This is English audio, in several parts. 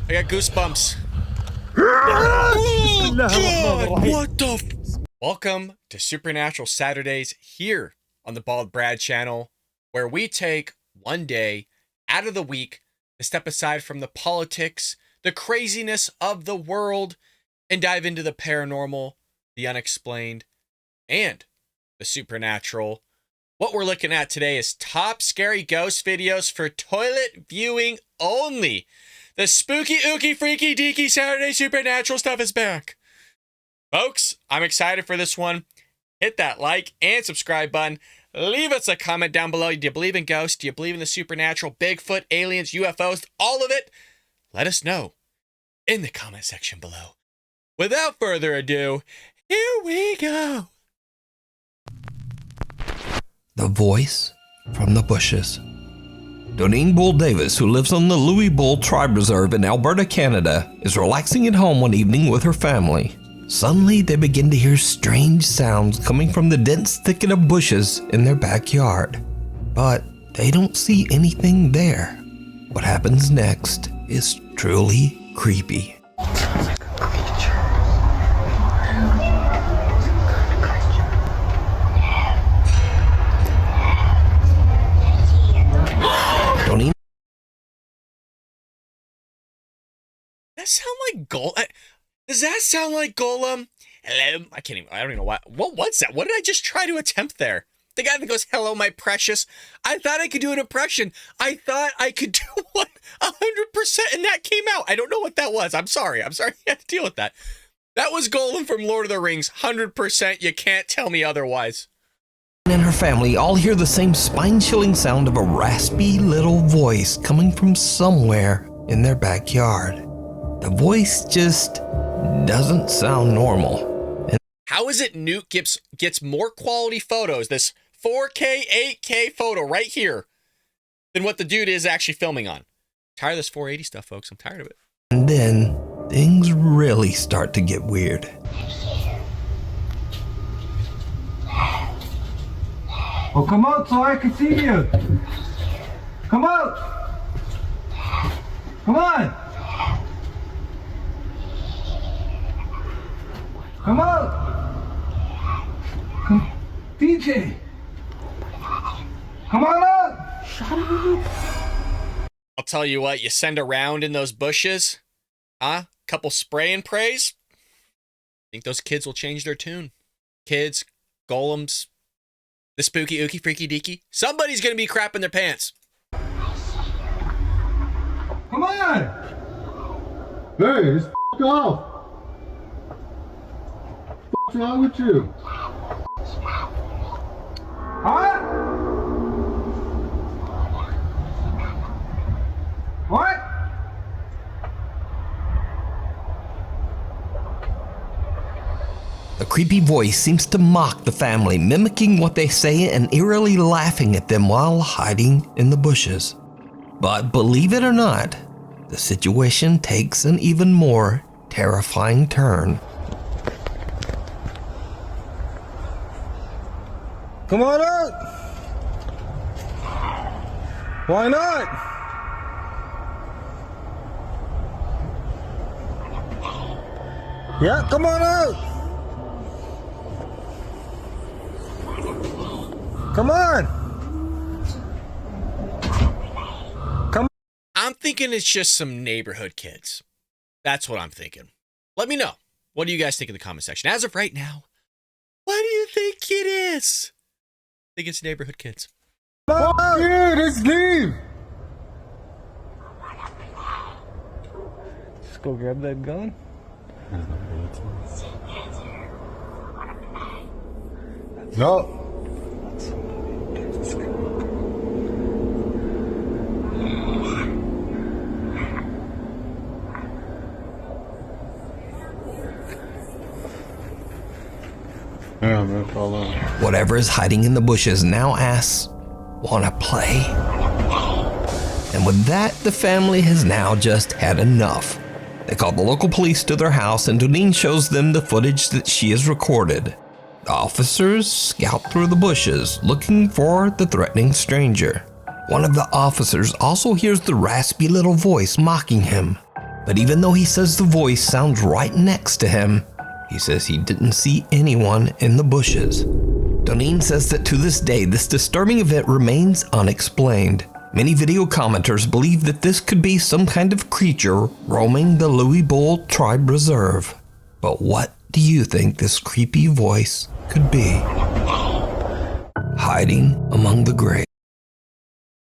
I got goosebumps. Oh, God, what the Welcome to Supernatural Saturdays here on the Bald Brad channel, where we take one day out of the week to step aside from the politics, the craziness of the world, and dive into the paranormal, the unexplained, and the supernatural. What we're looking at today is top scary ghost videos for toilet viewing only. The spooky, ooky, freaky, deaky Saturday supernatural stuff is back. Folks, I'm excited for this one. Hit that like and subscribe button. Leave us a comment down below. Do you believe in ghosts? Do you believe in the supernatural, Bigfoot, aliens, UFOs, all of it? Let us know in the comment section below. Without further ado, here we go. The voice from the bushes. Doneen Bull Davis, who lives on the Louis Bull Tribe Reserve in Alberta, Canada, is relaxing at home one evening with her family. Suddenly, they begin to hear strange sounds coming from the dense thicket of bushes in their backyard. But they don't see anything there. What happens next is truly creepy. That sound like Does that sound like Golem? Hello? I don't even know what was that? What did I just try to attempt there? The guy that goes, hello, my precious. I thought I could do an impression. I thought I could do one 100% and that came out. I don't know what that was. I'm sorry. You had to deal with that. That was Golem from Lord of the Rings. 100%. You can't tell me otherwise. And her family all hear the same spine-chilling sound of a raspy little voice coming from somewhere in their backyard. The voice just doesn't sound normal. How is it Nuke gets more quality photos, this 4K, 8K photo right here, than what the dude is actually filming on? I'm tired of this 480 stuff, folks. I'm tired of it. And then things really start to get weird. Oh, come out so I can see you. Come out. Come on. Come out. Come. DJ. Come on out. Shut up. I'll tell you what, you send a round in those bushes, couple spray and prays, think those kids will change their tune. Kids, golems, the spooky, ooky, freaky, deaky. Somebody's gonna be crapping their pants. Come on. Hey, just f*** off. What's wrong with you? Huh? What? The creepy voice seems to mock the family, mimicking what they say and eerily laughing at them while hiding in the bushes. But believe it or not, the situation takes an even more terrifying turn. Come on out. Why not? Yeah, come on out. Come on. Come. I'm thinking it's just some neighborhood kids. That's what I'm thinking. Let me know. What do you guys think in the comment section? As of right now, what do you think it is? I think it's neighborhood kids. Fuck you, let's leave. Just go grab that gun. No. Yeah, I'm gonna fall out. Whatever is hiding in the bushes now asks, "Wanna play?" And with that, the family has now just had enough. They call the local police to their house and Doneen shows them the footage that she has recorded. The officers scout through the bushes looking for the threatening stranger. One of the officers also hears the raspy little voice mocking him. But even though he says the voice sounds right next to him, he says he didn't see anyone in the bushes. Doneen says that to this day, this disturbing event remains unexplained. Many video commenters believe that this could be some kind of creature roaming the Louis Bull Tribe Reserve. But what do you think this creepy voice could be? Hiding among the graves.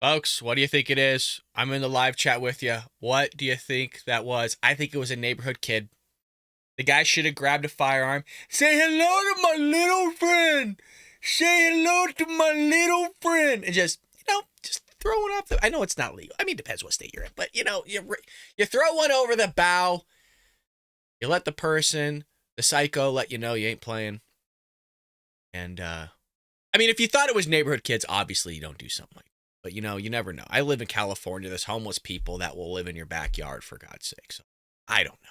Folks, what do you think it is? I'm in the live chat with you. What do you think that was? I think it was a neighborhood kid. The guy should have grabbed a firearm. Say hello to my little friend. Say hello to my little friend. And just throw it up. I know it's not legal. I mean, it depends what state you're in. But, you throw one over the bow. You let the person, the psycho, let you know you ain't playing. And, if you thought it was neighborhood kids, obviously you don't do something like that. But, you never know. I live in California. There's homeless people that will live in your backyard, for God's sake. So, I don't know.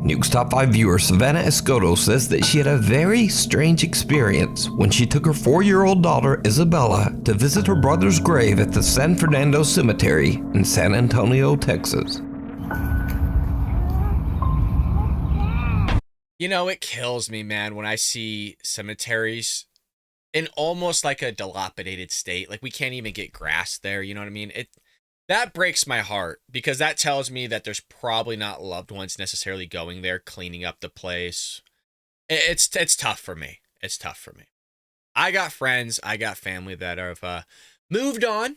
Nuke's Top 5 viewer Savannah Escoto says that she had a very strange experience when she took her 4-year-old daughter Isabella to visit her brother's grave at the San Fernando Cemetery in San Antonio, Texas. It kills me, man, when I see cemeteries in almost like a dilapidated state. Like, we can't even get grass there, you know what I mean? That breaks my heart, because that tells me that there's probably not loved ones necessarily going there, cleaning up the place. It's tough for me. It's tough for me. I got friends, I got family that have moved on,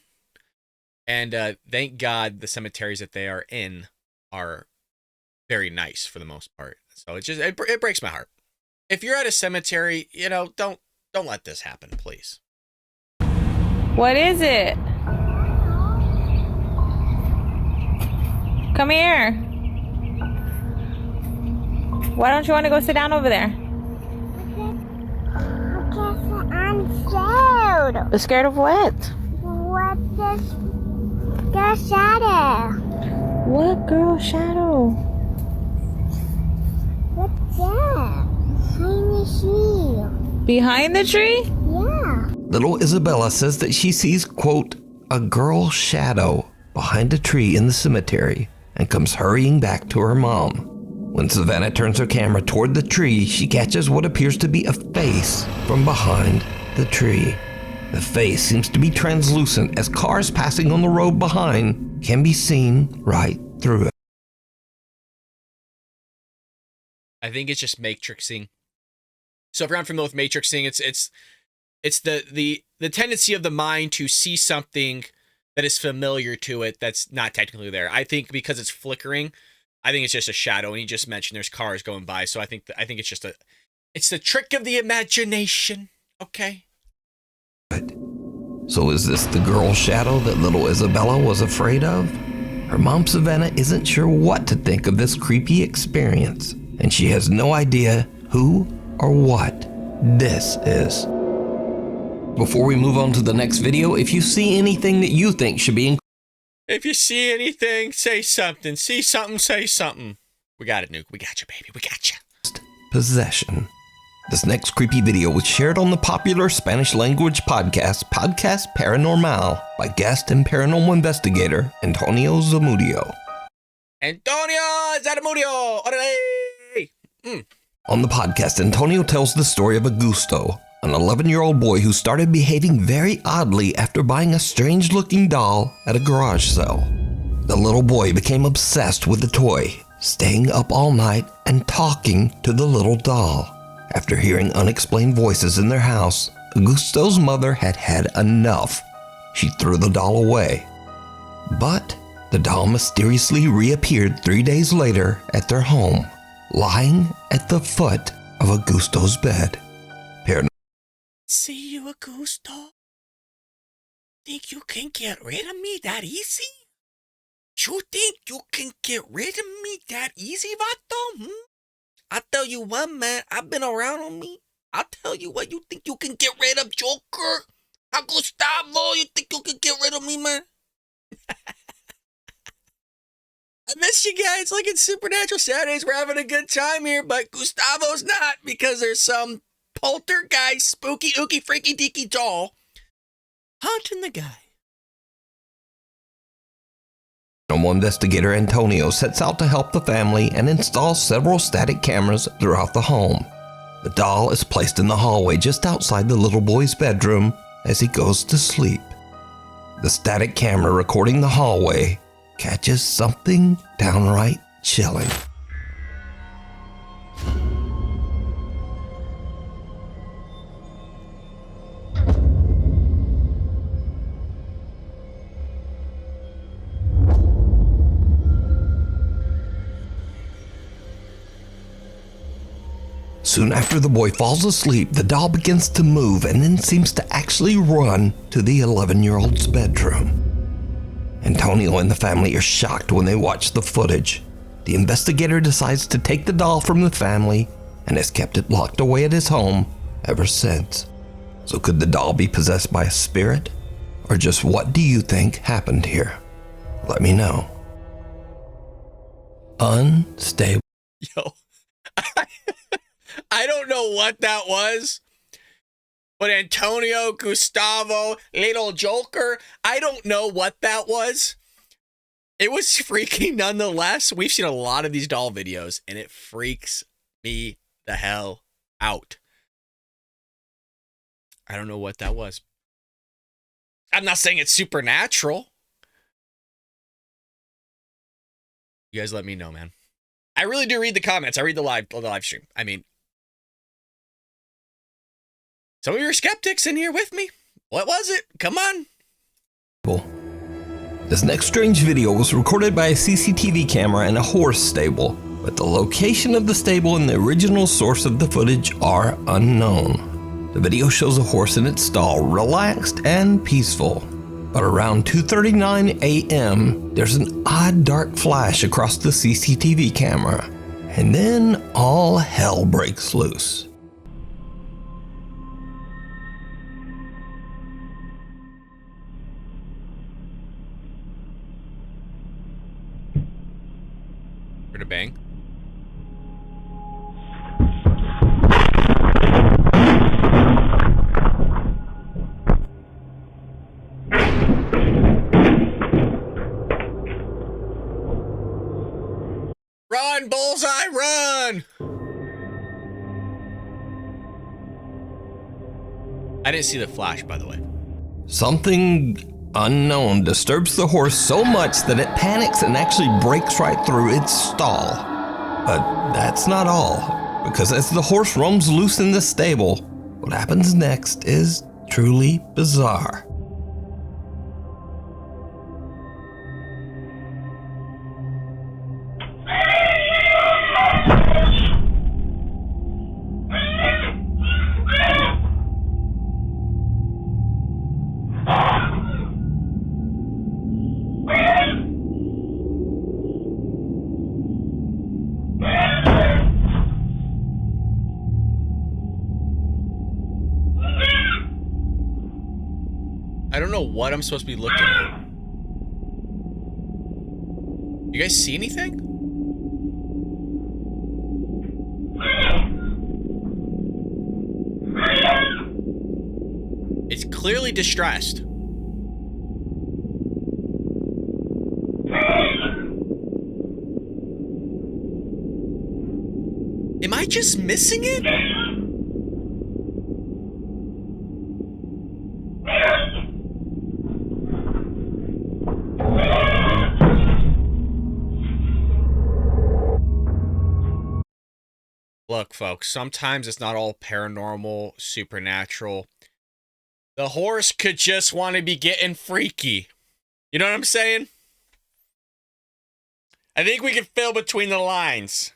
and thank God the cemeteries that they are in are very nice for the most part. So it breaks my heart. If you're at a cemetery, don't let this happen, please. What is it? Come here. Why don't you want to go sit down over there? Because I'm scared. Scared of what? What is girl shadow? What girl shadow? What's that? Behind Behind the tree. the tree? Yeah. Little Isabella says that she sees, quote, a girl shadow behind a tree in the cemetery and comes hurrying back to her mom. When Savannah turns her camera toward the tree, she catches what appears to be a face from behind the tree. The face seems to be translucent, as cars passing on the road behind can be seen right through it. I think it's just matrixing. So if you're unfamiliar with matrixing, it's the tendency of the mind to see something that is familiar to it that's not technically there. I think because it's flickering, I think it's just a shadow. And you just mentioned there's cars going by, so I think it's just it's the trick of the imagination. Okay. So is this the girl shadow that little Isabella was afraid of? Her mom Savannah isn't sure what to think of this creepy experience, and she has no idea who or what this is. Before we move on to the next video, if you see anything that you think should be If you see anything, say something. See something, say something. We got it, Nuke. We got you, baby. We got you. possession. This next creepy video was shared on the popular Spanish language podcast Paranormal by guest and paranormal investigator Antonio Zamudio. Antonio Zamudio! Orale! On the podcast, Antonio tells the story of Augusto, an 11-year-old boy who started behaving very oddly after buying a strange-looking doll at a garage sale. The little boy became obsessed with the toy, staying up all night and talking to the little doll. After hearing unexplained voices in their house, Augusto's mother had had enough. She threw the doll away. But the doll mysteriously reappeared 3 days later at their home, lying at the foot of Augusto's bed. See you, Augusto? Think you can get rid of me that easy? You think you can get rid of me that easy, vato? I tell you what, man, I've been around on me. I'll tell you what, you think you can get rid of Joker? Gustavo, you think you can get rid of me, man? I miss you guys. Like it's Supernatural Saturdays, we're having a good time here, but Gustavo's not because there's some poltergeist, spooky, ooky, freaky, deaky doll haunting the guy. Paranormal investigator Antonio sets out to help the family and install several static cameras throughout the home. The doll is placed in the hallway just outside the little boy's bedroom as he goes to sleep. The static camera recording the hallway catches something downright chilling. Soon after the boy falls asleep, the doll begins to move and then seems to actually run to the 11-year-old's bedroom. Antonio and the family are shocked when they watch the footage. The investigator decides to take the doll from the family and has kept it locked away at his home ever since. So could the doll be possessed by a spirit? Or just what do you think happened here? Let me know. Unstable. Yo. I don't know what that was, but Antonio, Gustavo, Little Joker, I don't know what that was. It was freaky nonetheless. We've seen a lot of these doll videos, and it freaks me the hell out. I don't know what that was. I'm not saying it's supernatural. You guys let me know, man. I really do read the comments. I read the live stream. I mean, some of you are skeptics in here with me. What was it? Come on. This next strange video was recorded by a CCTV camera in a horse stable, but the location of the stable and the original source of the footage are unknown. The video shows a horse in its stall, relaxed and peaceful. But around 2:39 a.m., there's an odd dark flash across the CCTV camera, and then all hell breaks loose. Heard a bang. Run, Bullseye, run! I didn't see the flash, by the way. Something unknown disturbs the horse so much that it panics and actually breaks right through its stall. But that's not all, because as the horse roams loose in the stable, what happens next is truly bizarre. I don't know what I'm supposed to be looking at. You guys see anything? It's clearly distressed. Am I just missing it? Look, folks, sometimes it's not all paranormal, supernatural. The horse could just want to be getting freaky. You know what I'm saying? I think we can fill between the lines.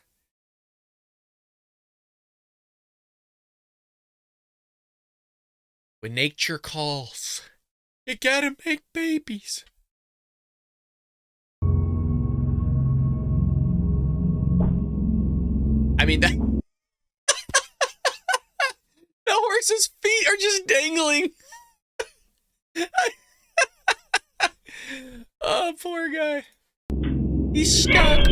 When nature calls, you gotta make babies. I mean, that... The horse's feet are just dangling. Oh, poor guy. He's stuck.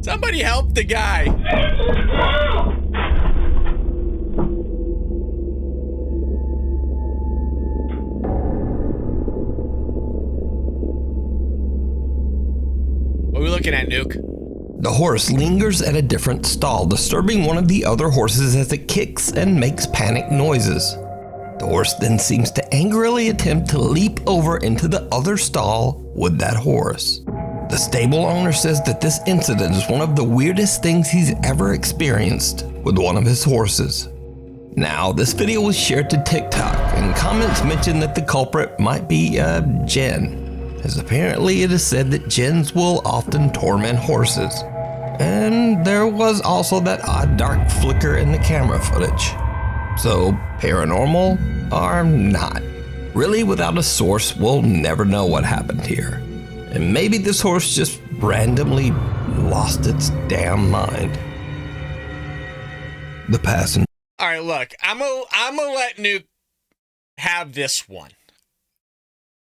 Somebody help the guy. looking at, Nuke? The horse lingers at a different stall, disturbing one of the other horses as it kicks and makes panic noises. The horse then seems to angrily attempt to leap over into the other stall with that horse. The stable owner says that this incident is one of the weirdest things he's ever experienced with one of his horses. Now, this video was shared to TikTok, and comments mentioned that the culprit might be Jen, as apparently it is said that Jens will often torment horses. And there was also that odd dark flicker in the camera footage. So, paranormal or not? Really, without a source, we'll never know what happened here. And maybe this horse just randomly lost its damn mind. The passenger. All right, look, I'm gonna let Nuke have this one.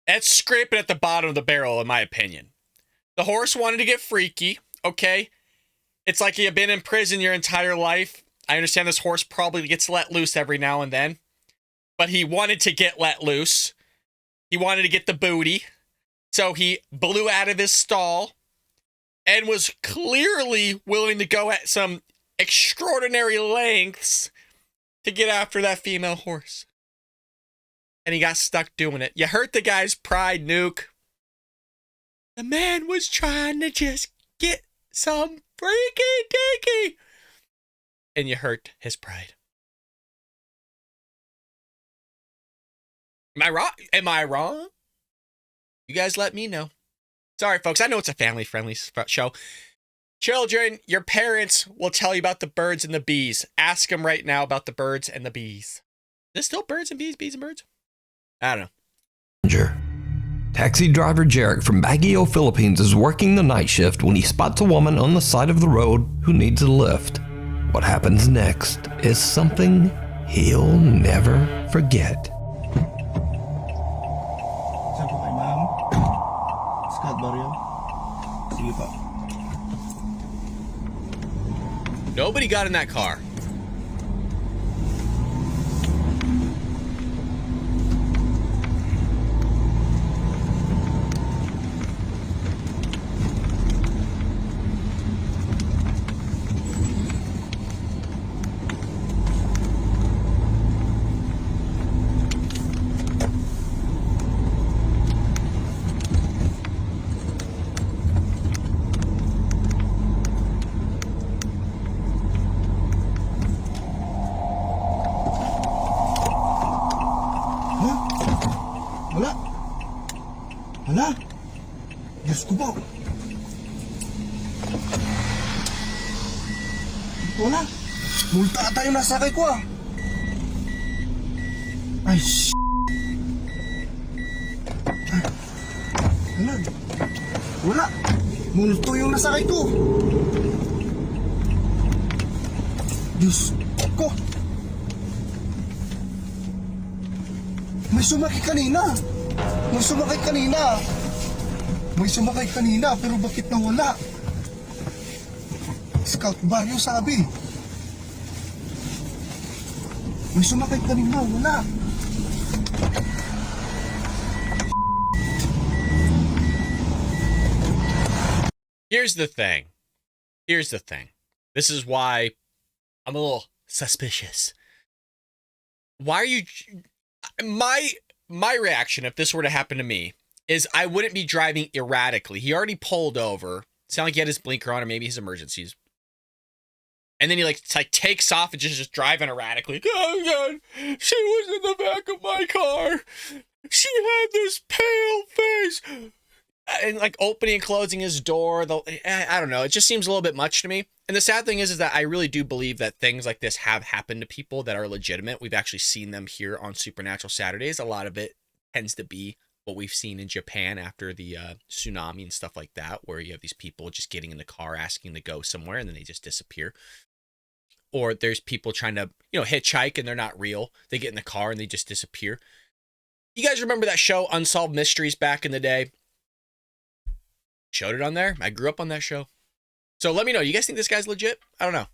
That's scraping at the bottom of the barrel, in my opinion. The horse wanted to get freaky, okay? It's like you've been in prison your entire life. I understand this horse probably gets let loose every now and then, but he wanted to get let loose. He wanted to get the booty, so he blew out of his stall and was clearly willing to go at some extraordinary lengths to get after that female horse. And he got stuck doing it. You hurt the guy's pride, Nuke. The man was trying to just get some freaky deaky. And you hurt his pride. Am I wrong? Am I wrong? You guys let me know. Sorry, folks. I know it's a family-friendly show. Children, your parents will tell you about the birds and the bees. Ask them right now about the birds and the bees. Is it still birds and bees, bees and birds? I don't know. Taxi driver Jarek from Baguio, Philippines is working the night shift when he spots a woman on the side of the road who needs a lift. What happens next is something he'll never forget. Saan po kay ma'am? Scott Barrio? Sige po. Nobody got in that car. Wala. Wala. Diyos ko po. Wala. Multa ata yung nasakay ko ah. Ay, Wala. Wala. Multo yung nasakay ko. Diyos ko. May sumakay kanina. May sumakay kanina. May sumakay kanina, pero bakit nawala? Scout Barrio sabi. May sumakay kanina, wala. Here's the thing. Here's the thing. This is why I'm a little suspicious. Why are you... My reaction, if this were to happen to me, is I wouldn't be driving erratically. He already pulled over. Sound like he had his blinker on or maybe his emergencies. And then he like takes off and just driving erratically. Oh God, she was in the back of my car. She had this pale face. And like opening and closing his door. I don't know. It just seems a little bit much to me. And the sad thing is that I really do believe that things like this have happened to people that are legitimate. We've actually seen them here on Supernatural Saturdays. A lot of it tends to be what we've seen in Japan after the tsunami and stuff like that, where you have these people just getting in the car asking to go somewhere and then they just disappear. Or there's people trying to, hitchhike and they're not real. They get in the car and they just disappear. You guys remember that show Unsolved Mysteries back in the day? Showed it on there. I grew up on that show. So let me know. You guys think this guy's legit? I don't know. A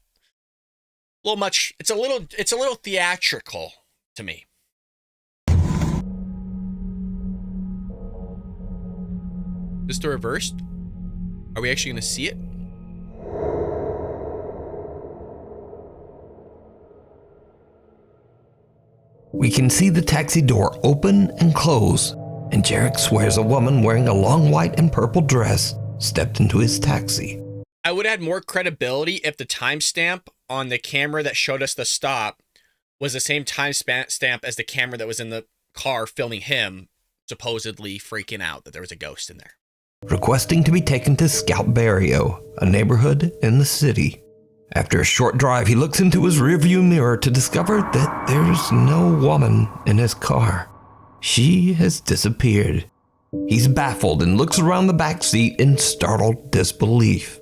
little much. It's a little theatrical to me. Is this the reversed? Are we actually going to see it? We can see the taxi door open and close, and Jarek swears a woman wearing a long white and purple dress stepped into his taxi. I would add more credibility if the timestamp on the camera that showed us the stop was the same timestamp as the camera that was in the car filming him, supposedly freaking out that there was a ghost in there. Requesting to be taken to Scout Barrio, a neighborhood in the city. After a short drive, he looks into his rearview mirror to discover that there's no woman in his car. She has disappeared. He's baffled and looks around the back seat in startled disbelief.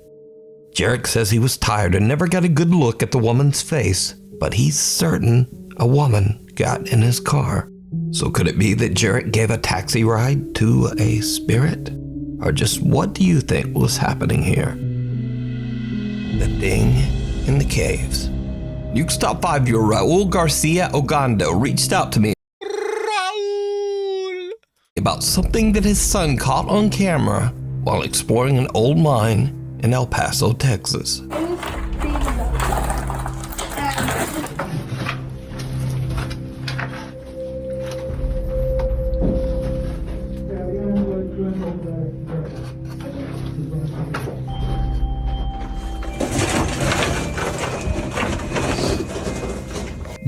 Jarek says he was tired and never got a good look at the woman's face, but he's certain a woman got in his car. So could it be that Jarek gave a taxi ride to a spirit? Or just what do you think was happening here? The Thing in the Caves. Nuke's Top 5 viewer Raul Garcia Ogando reached out to me Raul! about something that his son caught on camera while exploring an old mine in El Paso, Texas.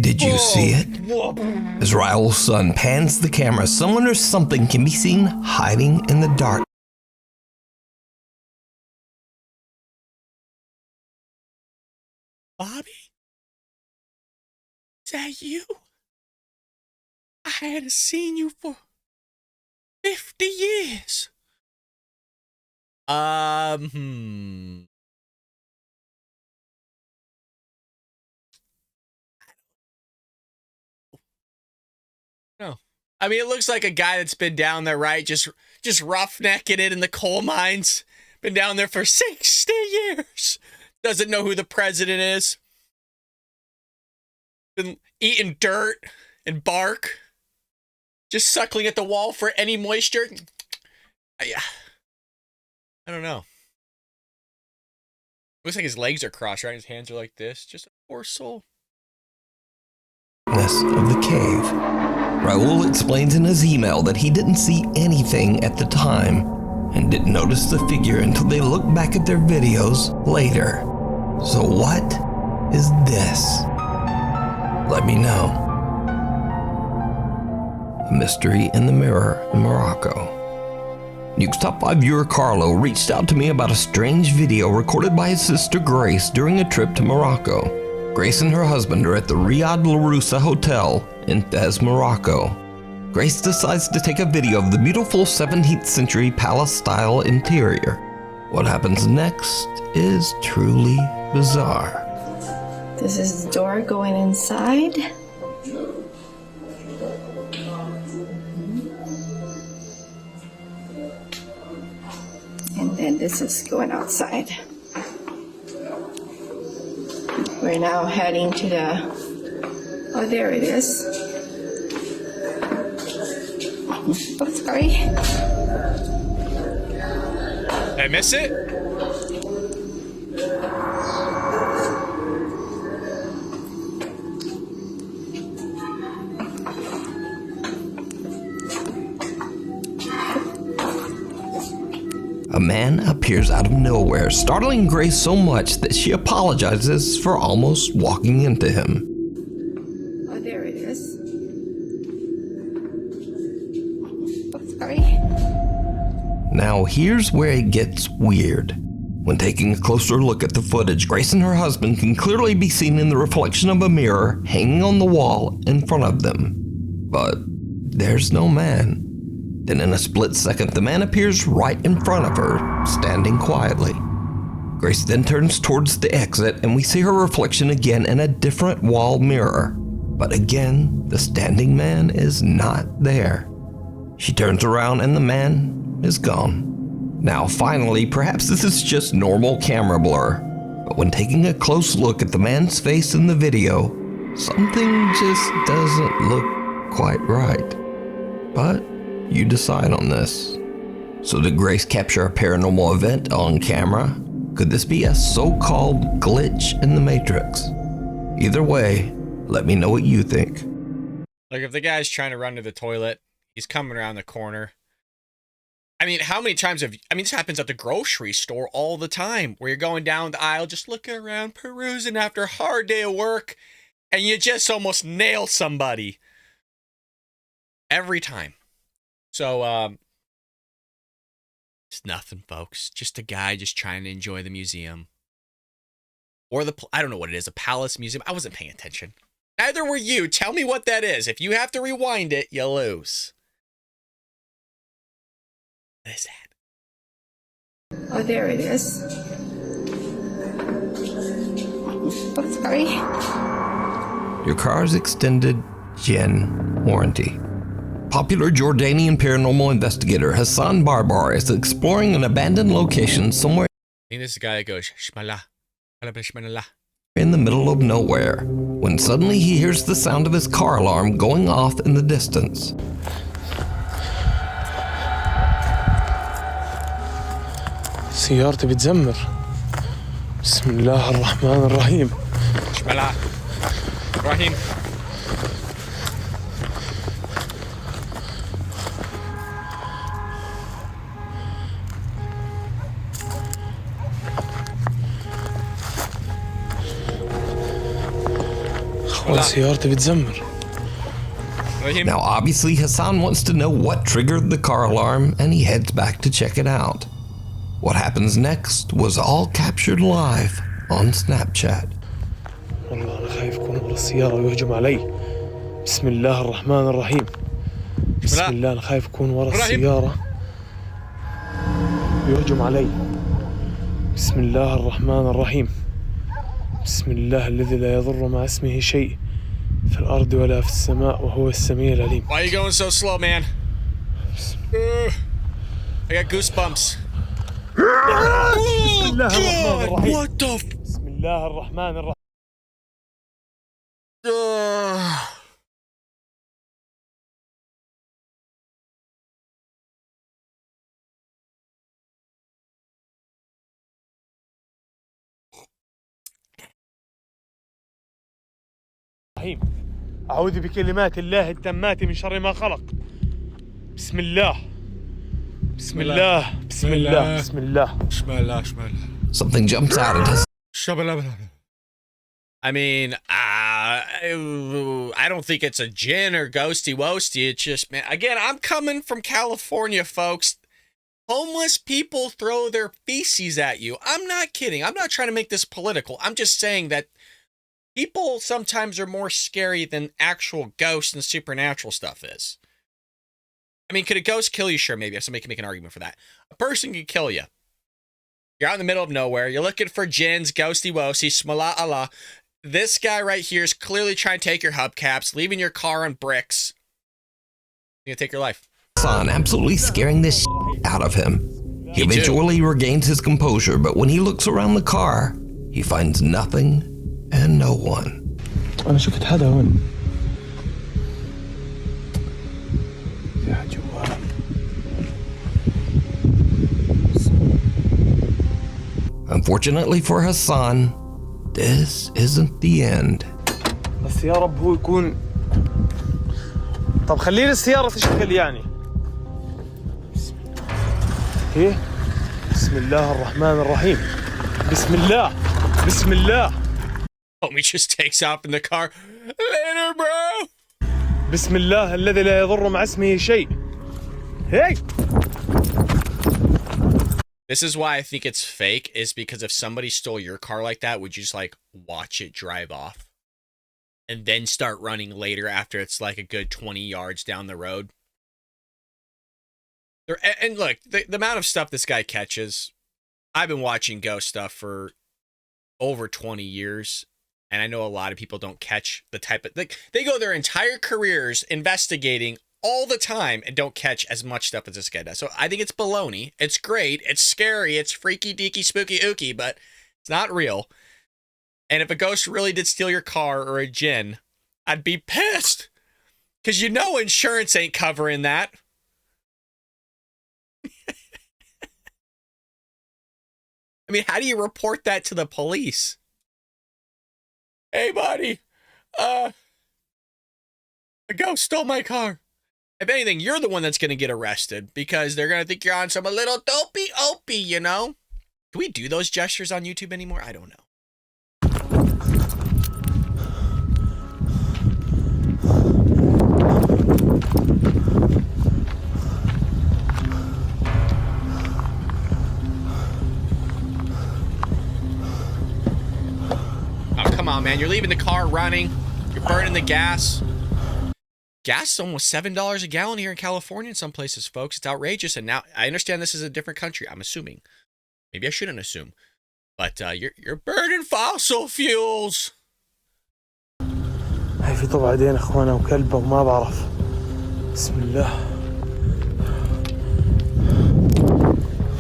Did you see it? As Raul's son pans the camera, someone or something can be seen hiding in the dark. Bobby? Is that you? I hadn't seen you for 50 years. No. I mean, it looks like a guy that's been down there, right? Just roughnecking it in the coal mines. Been down there for 60 years. Doesn't know who the president is. Been eating dirt and bark. Just suckling at the wall for any moisture. I don't know. Looks like his legs are crossed, right? His hands are like this. Just a poor soul. Of the cave. Raul explains in his email that he didn't see anything at the time and didn't notice the figure until they looked back at their videos later. So what is this? Let me know. A mystery in the mirror in Morocco. Nuke's Top 5 viewer Carlo reached out to me about a strange video recorded by his sister Grace during a trip to Morocco. Grace and her husband are at the Riyadh La Rusa Hotel in Fez, Morocco. Grace decides to take a video of the beautiful 17th century palace-style interior. What happens next is truly bizarre. This is the door going inside. And then this is going outside. We're now heading to the, oh, there it is. Oh, sorry. Did I miss it? A man appears out of nowhere, startling Grace so much that she apologizes for almost walking into him. Oh, there it is. Oh, sorry. Now here's where it gets weird. When taking a closer look at the footage, Grace and her husband can clearly be seen in the reflection of a mirror hanging on the wall in front of them. But there's no man. Then in a split second, the man appears right in front of her, standing quietly. Grace then turns towards the exit and we see her reflection again in a different wall mirror. But again, the standing man is not there. She turns around and the man is gone. Now finally, perhaps this is just normal camera blur, but when taking a close look at the man's face in the video, something just doesn't look quite right. But you decide on this. So did Grace capture a paranormal event on camera? Could this be a so-called glitch in the Matrix? Either way, let me know what you think. Like, if the guy's trying to run to the toilet, he's coming around the corner. I mean, how many times this happens at the grocery store all the time, where you're going down the aisle, just looking around, perusing after a hard day of work, and you just almost nail somebody. Every time. So, it's nothing, folks. Just a guy just trying to enjoy the museum. Or I don't know what it is, a palace museum. I wasn't paying attention. Neither were you. Tell me what that is. If you have to rewind it, you lose. What is that? Oh, there it is. Oh, sorry. Your car's extended Gen warranty. Popular Jordanian paranormal investigator Hassan Barbar is exploring an abandoned location somewhere I think this is the guy that goes, Shmala, Shmala. in the middle of nowhere, when suddenly he hears the sound of his car alarm going off in the distance. سيارتي بتزمر. بسم الله الرحمن الرحيم. Shmala. Rahim. سيارتي بتزمر. Rahim. Now obviously Hassan wants to know what triggered the car alarm and he heads back to check it out. What happens next was all captured live on Snapchat. والله أنا خايف يكون ورا السيارة ويهجم علي. بسم الله الرحمن الرحيم. بسم الله أنا خايف يكون ورا السيارة ويهجم علي. بسم الله الرحمن الرحيم. بسم الله الذي لا يضر مع اسمه شيء في الأرض ولا في السماء وهو السميع العليم. Why are you going so slow, man? I got goosebumps. بسم الله الرحمن الرحيم. What the f- بسم الله الرحمن الرحيم. أعوذ بكلمات الله التامات من شر ما خلق. بسم الله. بسم الله. بسم الله. بسم الله. Shmala, Shmala. Something jumps out at Hassan. I mean, I don't think it's a gin or ghosty wosty. It's just, man, again, I'm coming from California, folks. Homeless people throw their feces at you. I'm not kidding. I'm not trying to make this political. I'm just saying that people sometimes are more scary than actual ghosts and supernatural stuff is. I mean, could a ghost kill you? Sure, maybe. Somebody can make an argument for that. A person can kill you. You're out in the middle of nowhere. You're looking for jinns, ghosty wosty, smala Allah. This guy right here is clearly trying to take your hubcaps, leaving your car on bricks. He's gonna take your life. Hassan absolutely scaring this out of him. He Me too. eventually regains his composure, but when he looks around the car, he finds nothing and no one. أنا شفت حدا هون. يا جوال. Unfortunately for Hassan, this isn't the end. بس يا رب هو يكون. طب خليني السيارة تشتغل يعني. إيه؟ بسم الله الرحمن الرحيم. بسم الله. بسم الله. Homie just takes off in the car. Later, bro. بسم الله الذي لا يضر مع اسمه شيء. Hey! This is why I think it's fake, is because if somebody stole your car like that, would you just like watch it drive off and then start running later after it's like a good 20 yards down the road? And look, the amount of stuff this guy catches, I've been watching ghost stuff for over 20 years, and I know a lot of people don't catch the type of, like, they go their entire careers investigating all the time and don't catch as much stuff as this guy does. So I think it's baloney. It's great. It's scary. It's freaky, deaky, spooky, ooky, but it's not real. And if a ghost really did steal your car or a djinn, I'd be pissed. Because you know insurance ain't covering that. I mean, how do you report that to the police? Hey, buddy, a ghost stole my car. If anything, you're the one that's going to get arrested because they're going to think you're on some little dopey opie, you know? Do we do those gestures on YouTube anymore? I don't know. Oh, come on, man. You're leaving the car running. You're burning the gas. Gas is almost $7 a gallon here in California in some places, folks. It's outrageous. And now I understand this is a different country. I'm assuming. Maybe I shouldn't assume. But you're burning fossil fuels. هاي في طبع عدين اخوانا وكلبه وما بعرف. بسم الله.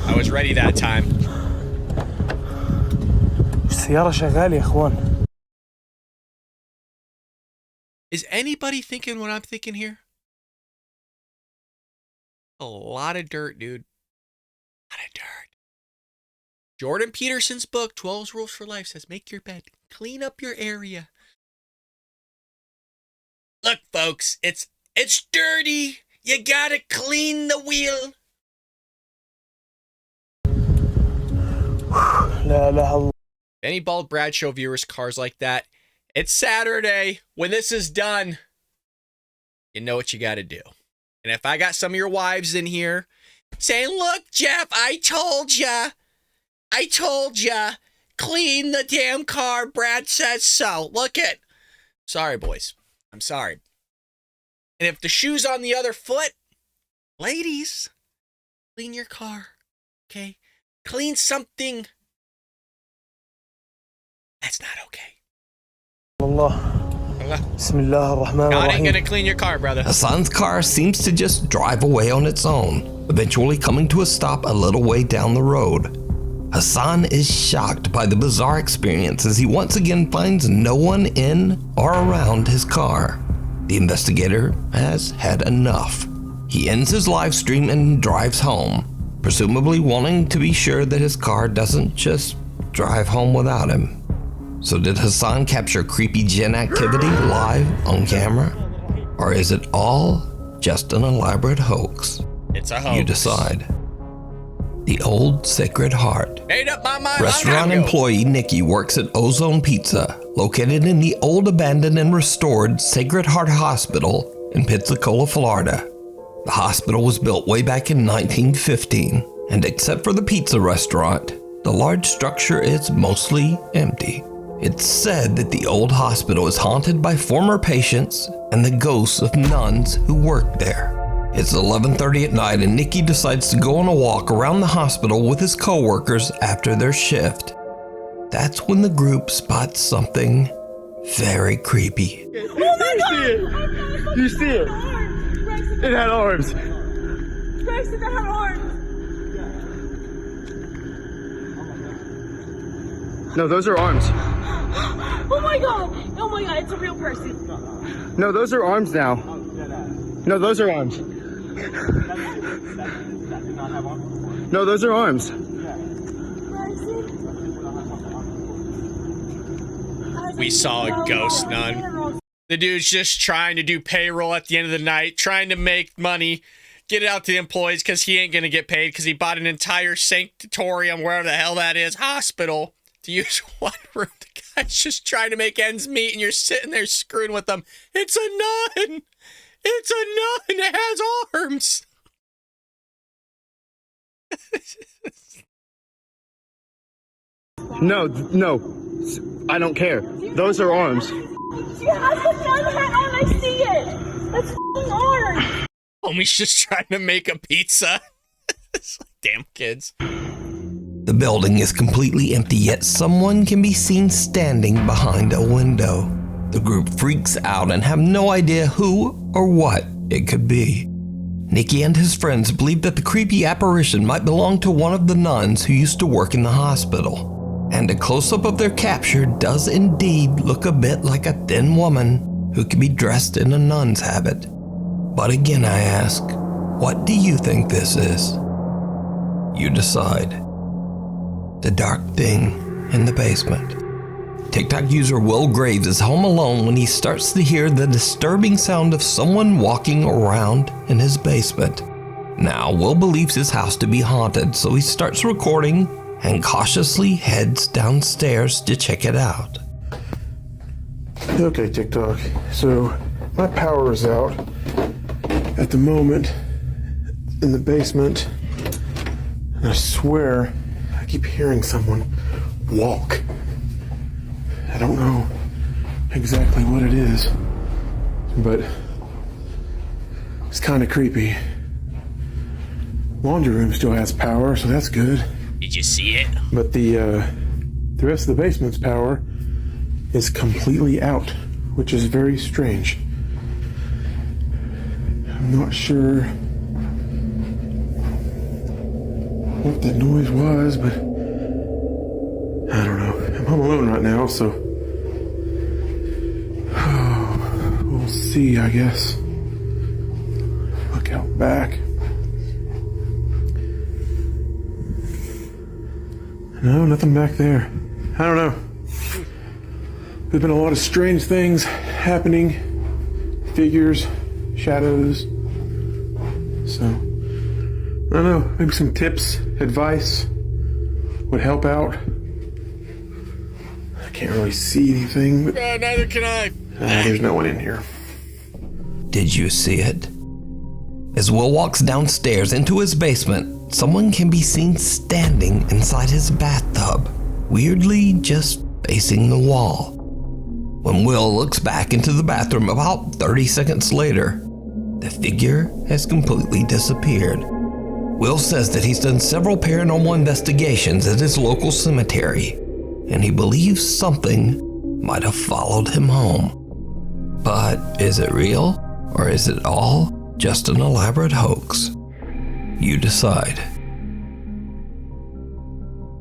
I was ready that time. السيارة شغالة يا اخوان. Is anybody thinking what I'm thinking here? A lot of dirt, dude. A lot of dirt. Jordan Peterson's book, 12 Rules for Life, says make your bed. Clean up your area. Look, folks, it's dirty. You gotta clean the wheel. لا لا. Any Bald Brad Show viewers, cars like that, it's Saturday. When this is done, you know what you got to do. And if I got some of your wives in here saying, look, Jeff, I told ya, clean the damn car. Brad says so. Look it. Sorry, boys. I'm sorry. And if the shoe's on the other foot, ladies, clean your car. Okay? Clean something. That's not okay. بسم الله الرحمن God ain't الرحيم. gonna clean your car, brother. Hassan's car seems to just drive away on its own, eventually coming to a stop a little way down the road. Hassan is shocked by the bizarre experience as he once again finds no one in or around his car. The investigator has had enough. He ends his live stream and drives home, presumably wanting to be sure that his car doesn't just drive home without him. So did Hassan capture creepy Jen activity live on camera? Or is it all just an elaborate hoax? It's a hoax. You decide. The Old Sacred Heart. Made up my mind. Restaurant employee Nikki works at Ozone Pizza, located in the old abandoned and restored Sacred Heart Hospital in Pensacola, Florida. The hospital was built way back in 1915, and except for the pizza restaurant, the large structure is mostly empty. It's said that the old hospital is haunted by former patients and the ghosts of nuns who worked there. It's 11:30 at night and Nikki decides to go on a walk around the hospital with his coworkers after their shift. That's when the group spots something very creepy. Oh my God! You see it? It had arms. Bryson, that had arms. No, those are arms. Oh my God! Oh my God! It's a real person. No, those are arms now. No, those are arms. No, those are arms. We saw a ghost nun. The dude's just trying to do payroll at the end of the night, trying to make money, get it out to the employees because he ain't going to get paid because he bought an entire sanctorium, wherever the hell that is, hospital, to use one room. The guy's just trying to make ends meet and you're sitting there screwing with them. It's a nun. It's a nun. It has arms. No, I don't care. Those are arms. Yeah, I put the other hat on. I see it. That's f***ing arms. Homie's just trying to make a pizza. It's like, damn kids. The building is completely empty, yet someone can be seen standing behind a window. The group freaks out and have no idea who or what it could be. Nikki and his friends believe that the creepy apparition might belong to one of the nuns who used to work in the hospital. And a close-up of their capture does indeed look a bit like a thin woman who could be dressed in a nun's habit. But again I ask, what do you think this is? You decide. the dark thing in the basement. TikTok user Will Graves is home alone when he starts to hear the disturbing sound of someone walking around in his basement. Now, Will believes his house to be haunted, so he starts recording and cautiously heads downstairs to check it out. Okay, TikTok. So, my power is out at the moment in the basement. And I swear, I keep hearing someone walk. I don't know exactly what it is, but it's kind of creepy. Laundry room still has power, so that's good. Did you see it? But the rest of the basement's power is completely out, which is very strange. I'm not sure what the noise was, but I don't know. I'm home alone right now, so we'll see, I guess. Look out back. No, nothing back there. I don't know. There's been a lot of strange things happening. Figures, shadows. So, I don't know. Maybe some tips, advice would help out. I can't really see anything, but Neither can I. there's no one in here. Did you see it? As Will walks downstairs into his basement, someone can be seen standing inside his bathtub, weirdly just facing the wall. When Will looks back into the bathroom about 30 seconds later, the figure has completely disappeared. Will says that he's done several paranormal investigations at his local cemetery, and he believes something might have followed him home. But is it real, or is it all just an elaborate hoax? You decide.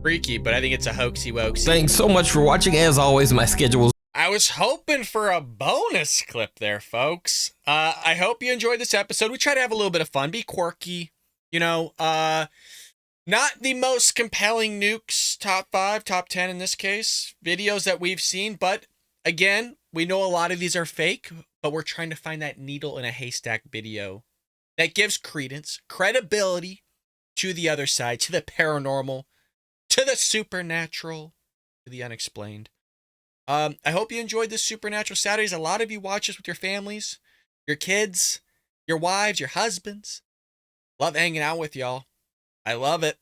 Freaky, but I think it's a hoaxy woaxy. Thanks so much for watching. As always, my schedule is I was hoping for a bonus clip there, folks. I hope you enjoyed this episode. We try to have a little bit of fun, be quirky, you know. Not the most compelling Nukes top 5, top 10 in this case, videos that we've seen. But again, we know a lot of these are fake, but we're trying to find that needle in a haystack video that gives credence, credibility to the other side, to the paranormal, to the supernatural, to the unexplained. I hope you enjoyed this Supernatural Saturdays. A lot of you watch this with your families, your kids, your wives, your husbands. Love hanging out with y'all. I love it.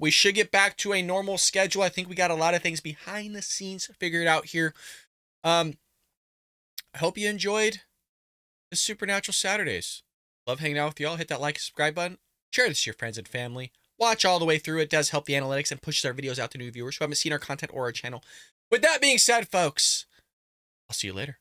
We should get back to a normal schedule. I think we got a lot of things behind the scenes figured out here. I hope you enjoyed the Supernatural Saturdays. Love hanging out with y'all. Hit that like and subscribe button. Share this to your friends and family. Watch all the way through. It does help the analytics and pushes our videos out to new viewers who haven't seen our content or our channel. With that being said, folks, I'll see you later.